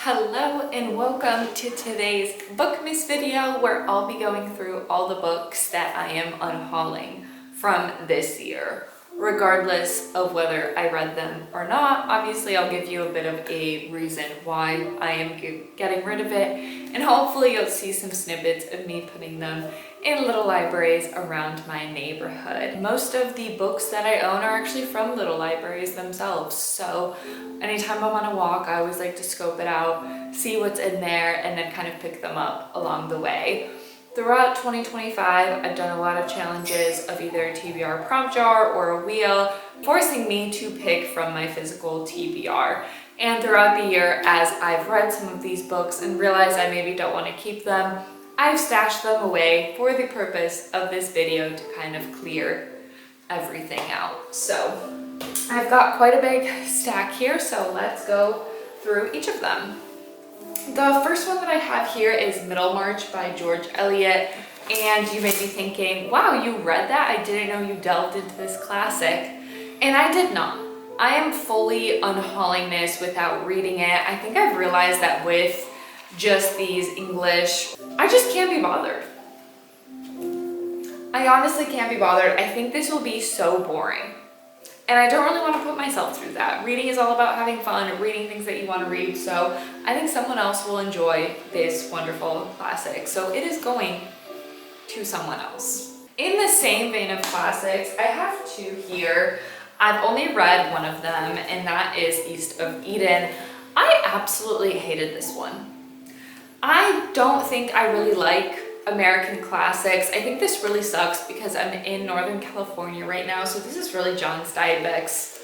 Hello and welcome to today's bookmas video where I'll be going through all the books that I am unhauling from this year. Regardless of whether I read them or not, obviously I'll give you a bit of a reason why I am getting rid of it, and hopefully you'll see some snippets of me putting them in little libraries around my neighborhood. Most of the books that I own are actually from little libraries themselves, so anytime I'm on a walk I always like to scope it out, see what's in there, and then kind of pick them up along the way. Throughout 2025, I've done a lot of challenges of either a TBR prompt jar or a wheel, forcing me to pick from my physical TBR. And throughout the year, as I've read some of these books and realized I maybe don't want to keep them, I've stashed them away for the purpose of this video to kind of clear everything out. So I've got quite a big stack here, so let's go through each of them. The first one that I have here is Middlemarch by George Eliot, and you may be thinking, wow, you read that? I didn't know you delved into this classic. And I did not. I am fully unhauling this without reading it. I think I've realized that with just these English, I just can't be bothered. I honestly can't be bothered. I think this will be so boring. And I don't really want to put myself through that. Reading is all about having fun, reading things that you want to read. So I think someone else will enjoy this wonderful classic. So it is going to someone else. In the same vein of classics, I have two here. I've only read one of them, and that is East of Eden. I absolutely hated this one. I don't think I really like American classics. I think this really sucks because I'm in Northern California right now, so this is really John Steinbeck's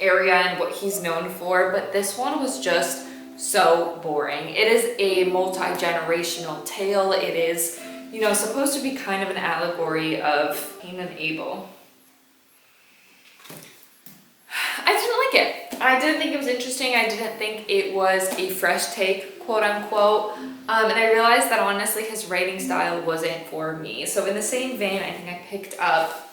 area and what he's known for, but this one was just so boring. It is a multi-generational tale. It is, you know, supposed to be kind of an allegory of Cain and Abel. I didn't like it. I didn't think it was interesting. I didn't think it was a fresh take, quote unquote. And I realized that honestly his writing style wasn't for me. So in the same vein, I think I picked up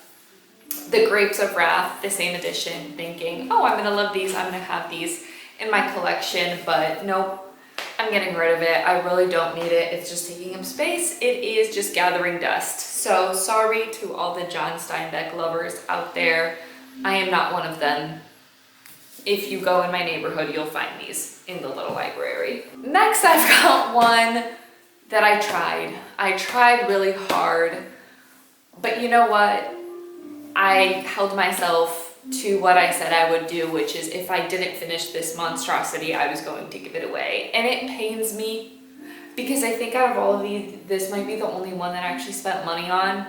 The Grapes of Wrath, the same edition, thinking, oh, I'm gonna love these, I'm gonna have these in my collection, but nope, I'm getting rid of it. I really don't need it. It's just taking up space. It is just gathering dust. So sorry to all the John Steinbeck lovers out there. I am not one of them. If you go in my neighborhood, you'll find these in the little library. Next, I've got one that I tried. I tried really hard, but you know what? I held myself to what I said I would do, which is if I didn't finish this monstrosity, I was going to give it away. And it pains me because I think out of all of these, this might be the only one that I actually spent money on,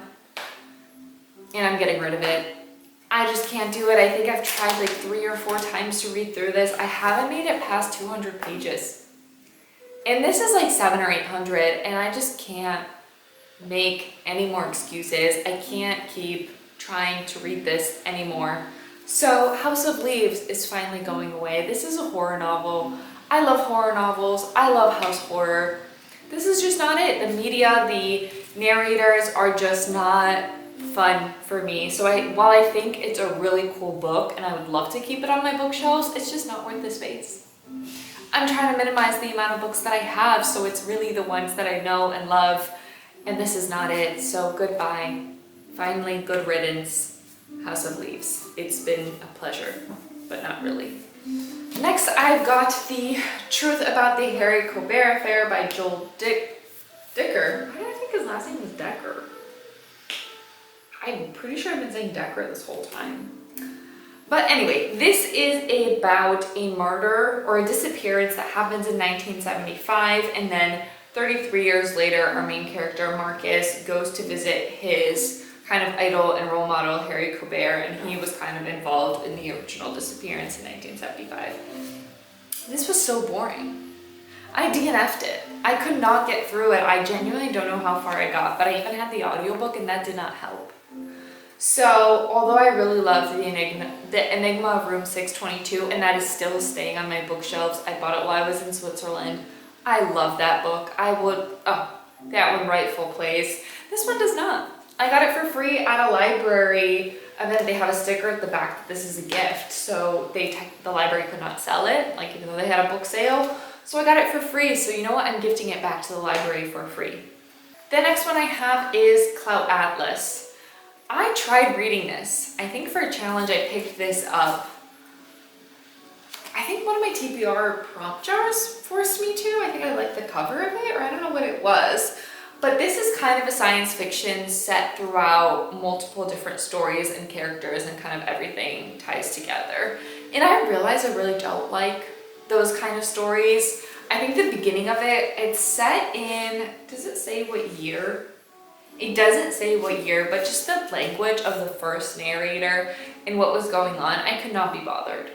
and I'm getting rid of it. I just can't do it. I think I've tried like 3 or 4 times to read through this. I haven't made it past 200 pages. And this is like 700 or 800, and I just can't make any more excuses. I can't keep trying to read this anymore. So House of Leaves is finally going away. This is a horror novel. I love horror novels. I love house horror. This is just not it. The media, the narrators are just not fun for me. So while I think it's a really cool book and I would love to keep it on my bookshelves, it's just not worth the space. I'm trying to minimize the amount of books that I have, so it's really the ones that I know and love, and this is not it. So goodbye. Finally, good riddance, House of Leaves. It's been a pleasure, but not really. Next, I've got The Truth About the Harry Colbert Affair by Joel Dicker. Why did I think his last name was Decker? I'm pretty sure I've been saying Decker this whole time. But anyway, this is about a murder or a disappearance that happens in 1975, and then 33 years later, our main character, Marcus, goes to visit his kind of idol and role model, Harry Colbert, and he was kind of involved in the original disappearance in 1975. This was so boring. I DNF'd it. I could not get through it. I genuinely don't know how far I got, but I even had the audiobook, and that did not help. So, although I really loved the Enigma of Room 622, and that is still staying on my bookshelves, I bought it while I was in Switzerland. I love that book. That one rightful place. This one does not. I got it for free at a library, and then they have a sticker at the back that this is a gift, so the library could not sell it, like even though they had a book sale. So I got it for free. So you know what? I'm gifting it back to the library for free. The next one I have is Cloud Atlas. I tried reading this. I think for a challenge I picked this up. I think one of my TBR prompt jars forced me to. I think I liked the cover of it, or I don't know what it was. But this is kind of a science fiction set throughout multiple different stories and characters, and kind of everything ties together. And I realize I really don't like those kind of stories. I think the beginning of it, it's set in, does it say what year? It doesn't say what year, but just the language of the first narrator and what was going on, I could not be bothered.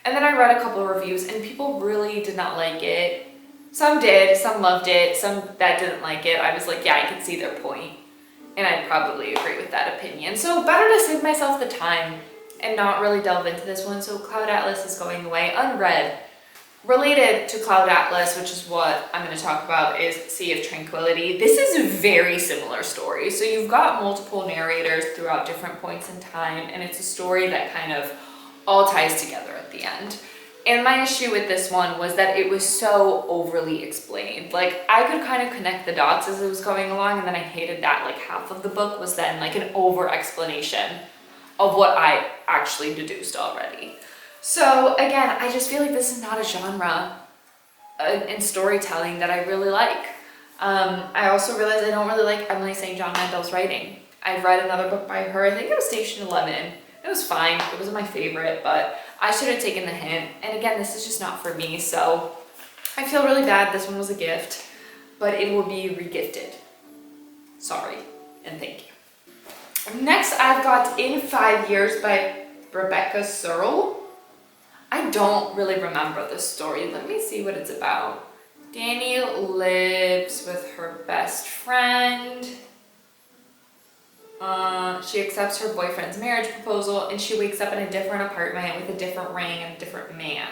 And then I read a couple of reviews and people really did not like it. Some did, some loved it, some that didn't like it. I was like, yeah, I can see their point. And I'd probably agree with that opinion. So better to save myself the time and not really delve into this one. So Cloud Atlas is going away unread. Related to Cloud Atlas, which is what I'm going to talk about, is Sea of Tranquility. This is a very similar story. So you've got multiple narrators throughout different points in time, and it's a story that kind of all ties together at the end. And my issue with this one was that it was so overly explained. Like, I could kind of connect the dots as it was going along, and then I hated that like half of the book was then like an over explanation of what I actually deduced already. So again, I just feel like this is not a genre in storytelling that I really like. I also realized I don't really like Emily St. John Mandel's writing. I've read another book by her, I think it was Station 11. It was fine, it wasn't my favorite, but I should have taken the hint. And again, this is just not for me, so I feel really bad. This one was a gift, but it will be regifted. Sorry, and thank you. Next, I've got In 5 Years by Rebecca Searle. I don't really remember the story. Let me see what it's about. Danny lives with her best friend. She accepts her boyfriend's marriage proposal, and she wakes up in a different apartment with a different ring and a different man.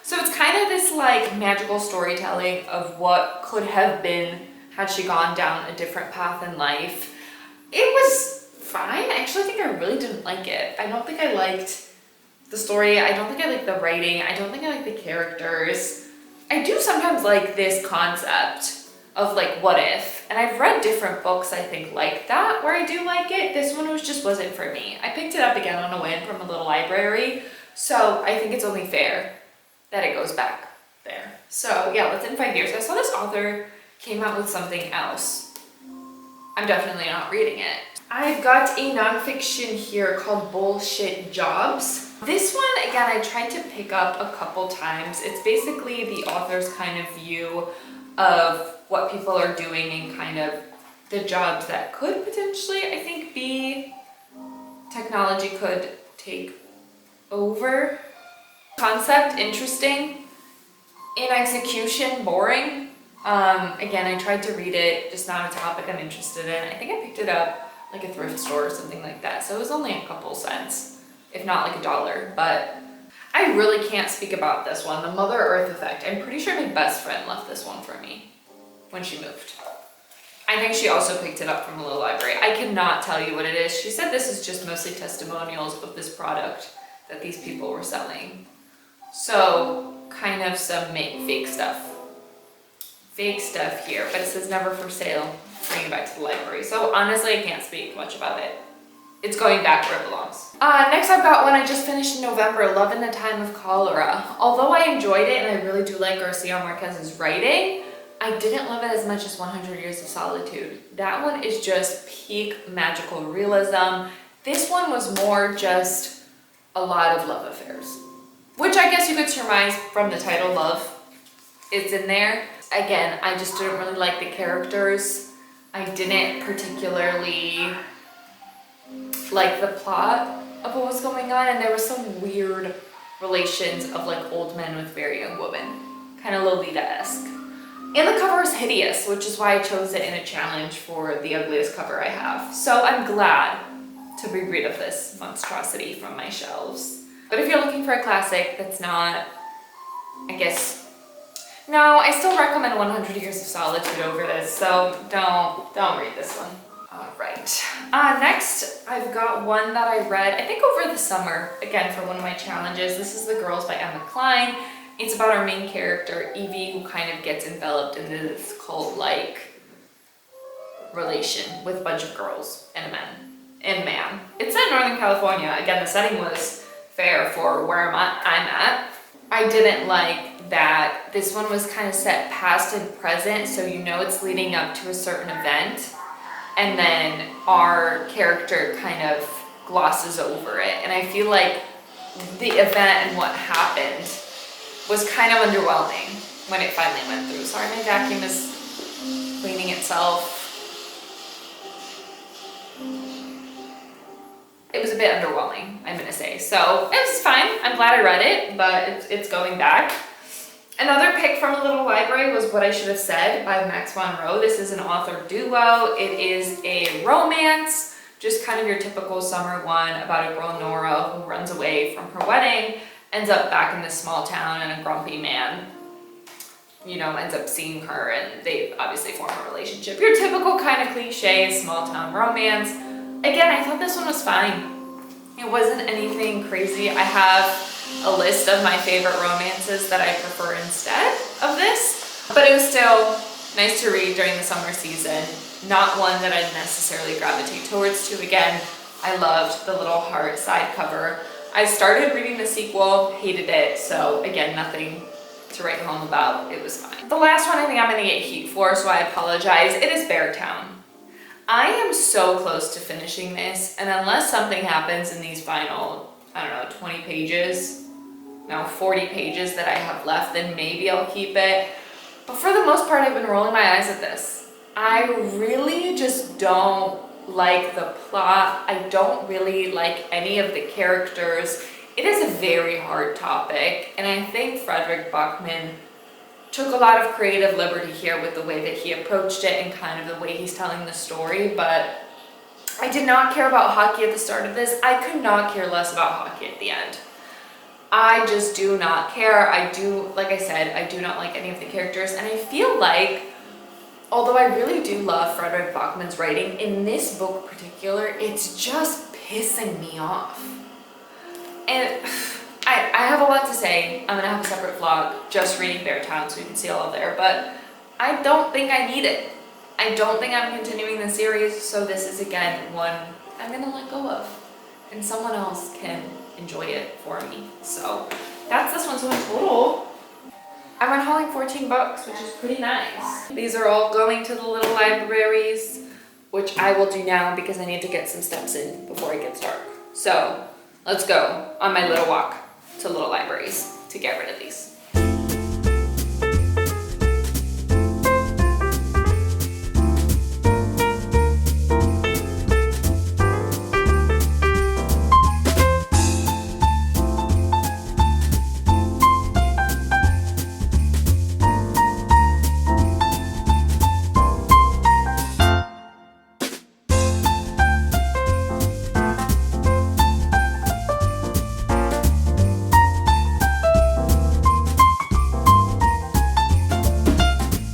So it's kind of this like magical storytelling of what could have been had she gone down a different path in life. It was fine. I actually think I really didn't like it. I don't think I liked the story. I don't think I like the writing. I don't think I like the characters. I do sometimes like this concept of like what if, and I've read different books I think like that where I do like it. This one just wasn't for me. I picked it up again on a whim from a little library, so I think it's only fair that it goes back there. So yeah, within 5 years. I saw this author came out with something else. I'm definitely not reading it. I've got a nonfiction here called Bullshit Jobs. This one, again, I tried to pick up a couple times. It's basically the author's kind of view of what people are doing and kind of the jobs that could potentially, I think, be technology could take over. Concept, interesting. In execution, boring. Again, I tried to read it, just not a topic I'm interested in. I think I picked it up like a thrift store or something like that. So it was only a couple cents, if not like $1, but I really can't speak about this one, The Mother Earth Effect. I'm pretty sure my best friend left this one for me when she moved. I think she also picked it up from a little library. I cannot tell you what it is. She said this is just mostly testimonials of this product that these people were selling. So kind of some fake stuff. Fake stuff here, but it says never for sale, bring it back to the library. So honestly, I can't speak much about it. It's going back where it belongs. Next I've got one I just finished in November, Love in the Time of Cholera. Although I enjoyed it and I really do like Garcia Marquez's writing, I didn't love it as much as 100 Years of Solitude. That one is just peak magical realism. This one was more just a lot of love affairs, which I guess you could surmise from the title, Love. It's in there. Again, I just didn't really like the characters. I didn't particularly like the plot of what was going on, and there was some weird relations of like old men with very young women, kind of Lolita-esque. And the cover is hideous, which is why I chose it in a challenge for the ugliest cover I have. So I'm glad to be rid of this monstrosity from my shelves. But if you're looking for a classic that's not, I guess, no, I still recommend 100 Years of Solitude over this, so don't read this one. Alright, next I've got one that I read, I think over the summer, again for one of my challenges. This is The Girls by Emma Cline. It's about our main character, Evie, who kind of gets enveloped into this cult-like relation with a bunch of girls and a man. It's set in Northern California. Again, the setting was fair for where I'm at. I didn't like that this one was kind of set past and present, so you know it's leading up to a certain event, and then our character kind of glosses over it. And I feel like the event and what happened was kind of underwhelming when it finally went through. Sorry, my vacuum is cleaning itself. It was a bit underwhelming, I'm gonna say. So it was fine. I'm glad I read it, but it's going back. Another pick from a little library was What I Should Have Said by Max Monroe. This is an author duo. It is a romance, just kind of your typical summer one about a girl, Nora, who runs away from her wedding, ends up back in this small town, and a grumpy man, you know, ends up seeing her, and they obviously form a relationship. Your typical kind of cliche small town romance. Again, I thought this one was fine. It wasn't anything crazy. I have a list of my favorite romances that I prefer instead of this, but it was still nice to read during the summer season. Not one that I'd necessarily gravitate towards to. Again, I loved the little heart side cover. I started reading the sequel, hated it, so again, nothing to write home about. It was fine. The last one I think I'm gonna get heat for, so I apologize. It is Beartown. I am so close to finishing this, and unless something happens in these final, I don't know, 20 pages, no, 40 pages that I have left, then maybe I'll keep it. But for the most part, I've been rolling my eyes at this. I really just don't like the plot. I don't really like any of the characters. It is a very hard topic, and I think Frederick Bachman took a lot of creative liberty here with the way that he approached it and kind of the way he's telling the story. But I did not care about hockey at the start of this. I could not care less about hockey at the end. I just do not care. Like I said, I do not like any of the characters, and I feel like, although I really do love Frederick Bachman's writing, in this book in particular, it's just pissing me off. And I have a lot to say. I'm gonna have a separate vlog just reading Beartown so you can see all of there, but I don't think I need it. I don't think I'm continuing the series, so this is again one I'm gonna let go of, and someone else can enjoy it for me. So that's this one. So in total, I'm unhauling 14 bucks, which is pretty nice. These are all going to the little libraries, which I will do now because I need to get some steps in before it gets dark. So let's go on my little walk to little libraries to get rid of these.